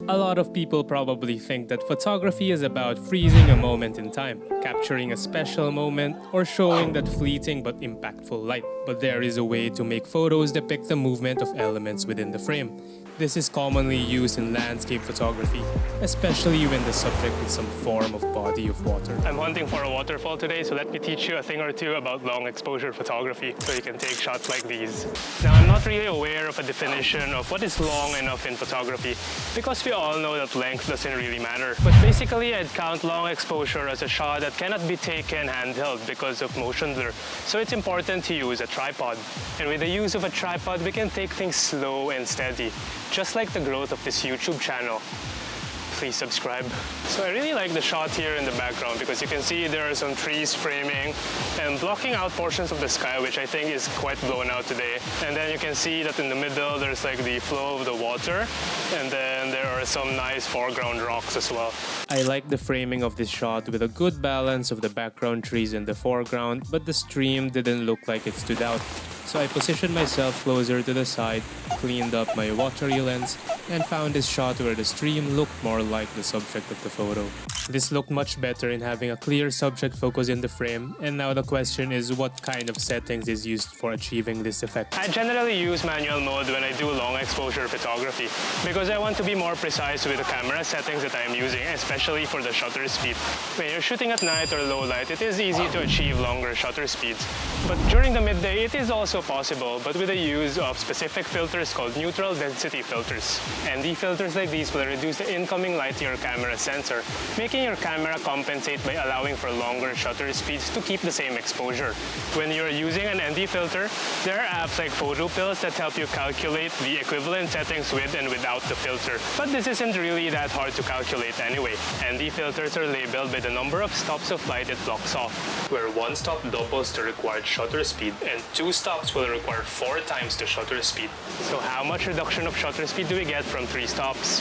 A lot of people probably think that photography is about freezing a moment in time, capturing a special moment, or showing that fleeting but impactful light. But there is a way to make photos depict the movement of elements within the frame. This is commonly used in landscape photography, especially when the subject is some form of body of water. I'm hunting for a waterfall today, so let me teach you a thing or two about long exposure photography so you can take shots like these. Now, I'm not really aware of a definition of what is long enough in photography, because we all know that length doesn't really matter. But basically, I'd count long exposure as a shot that cannot be taken handheld because of motion blur. So it's important to use a tripod. And with the use of a tripod, we can take things slow and steady, just like the growth of this YouTube channel. Please subscribe. So I really like the shot here in the background because you can see there are some trees framing and blocking out portions of the sky, which I think is quite blown out today. And then you can see that in the middle there's like the flow of the water, and then there are some nice foreground rocks as well. I like the framing of this shot with a good balance of the background trees in the foreground, but the stream didn't look like it stood out. So I positioned myself closer to the side, cleaned up my watery lens, and found this shot where the stream looked more like the subject of the photo. This looked much better in having a clear subject focus in the frame, and now the question is what kind of settings is used for achieving this effect. I generally use manual mode when I do long exposure photography because I want to be more precise with the camera settings that I am using, especially for the shutter speed. When you're shooting at night or low light, it is easy to achieve longer shutter speeds. But during the midday, it is also possible, but with the use of specific filters called neutral density filters. ND filters like these will reduce the incoming light to your camera sensor, making your camera compensate by allowing for longer shutter speeds to keep the same exposure. When you're using an ND filter, there are apps like PhotoPills that help you calculate the equivalent settings with and without the filter. But this isn't really that hard to calculate anyway. ND filters are labeled by the number of stops of light it blocks off, where one stop doubles the required shutter speed and 2 stops will require 4 times the shutter speed. So how much reduction of shutter speed do we get from 3 stops?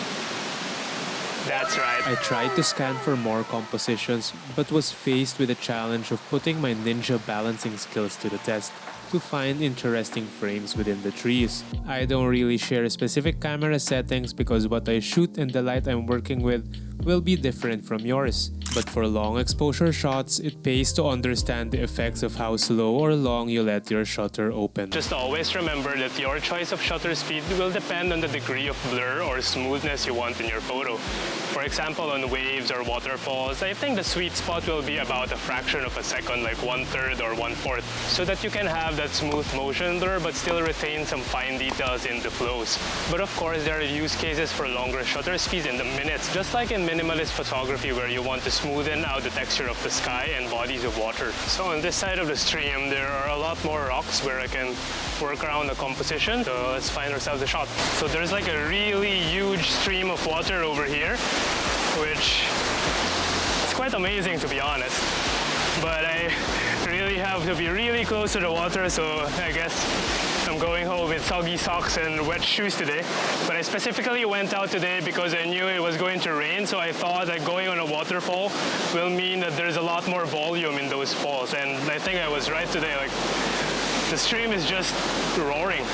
That's right. I tried to scan for more compositions, but was faced with the challenge of putting my ninja balancing skills to the test to find interesting frames within the trees. I don't really share specific camera settings because what I shoot and the light I'm working with will be different from yours. But for long exposure shots, it pays to understand the effects of how slow or long you let your shutter open. Just always remember that your choice of shutter speed will depend on the degree of blur or smoothness you want in your photo. For example, on waves or waterfalls, I think the sweet spot will be about a fraction of a second, like 1/3 or 1/4, so that you can have that smooth motion blur but still retain some fine details in the flows. But of course, there are use cases for longer shutter speeds in the minutes, just like in minimalist photography where you want to smoothen out the texture of the sky and bodies of water. So on this side of the stream, there are a lot more rocks where I can work around the composition. So let's find ourselves a shot. So there's like a really huge stream of water over here, which is quite amazing to be honest. But I really have to be really close to the water, so I guess I'm going home with soggy socks and wet shoes today. But I specifically went out today because I knew it was going to rain, so I thought that going on a waterfall will mean that there's a lot more volume in those falls. And I think I was right today. Like, the stream is just roaring.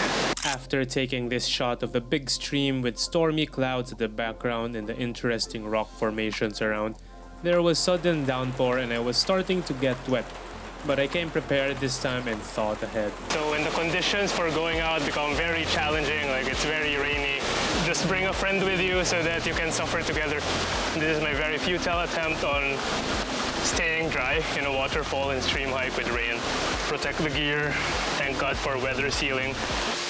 After taking this shot of the big stream with stormy clouds at the background and the interesting rock formations around, there was sudden downpour and I was starting to get wet. But I came prepared this time and thought ahead. So when the conditions for going out become very challenging, like it's very rainy, just bring a friend with you so that you can suffer together. This is my very futile attempt on staying dry in a waterfall and stream hike with rain. Protect the gear, thank God for weather sealing.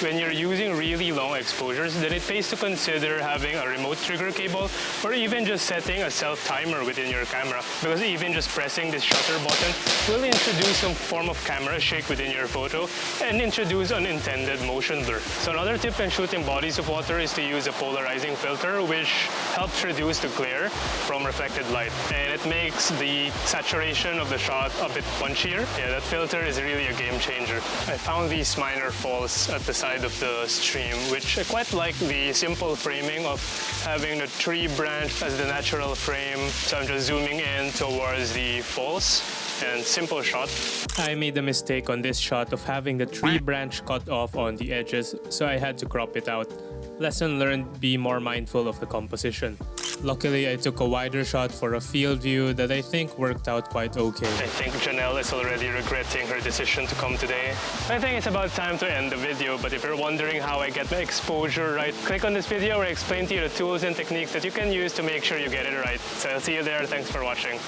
When you're using really long exposures, then it pays to consider having a remote trigger cable or even just setting a self-timer within your camera, because even just pressing this shutter button will introduce some form of camera shake within your photo and introduce unintended motion blur. So another tip when shooting bodies of water is to use a polarizing filter, which helps reduce the glare from reflected light, and it makes the saturation of the shot a bit punchier. Yeah, that filter is really a game changer. I found these minor falls at the side of the stream, which I quite like the simple framing of having the tree branch as the natural frame. So I'm just zooming in towards the falls and simple shot. I made a mistake on this shot of having the tree branch cut off on the edges, so I had to crop it out. Lesson learned, be more mindful of the composition. Luckily, I took a wider shot for a field view that I think worked out quite okay. I think Janelle is already regretting her decision to come today. I think it's about time to end the video, but if you're wondering how I get the exposure right, click on this video where I explain to you the tools and techniques that you can use to make sure you get it right. So I'll see you there. Thanks for watching.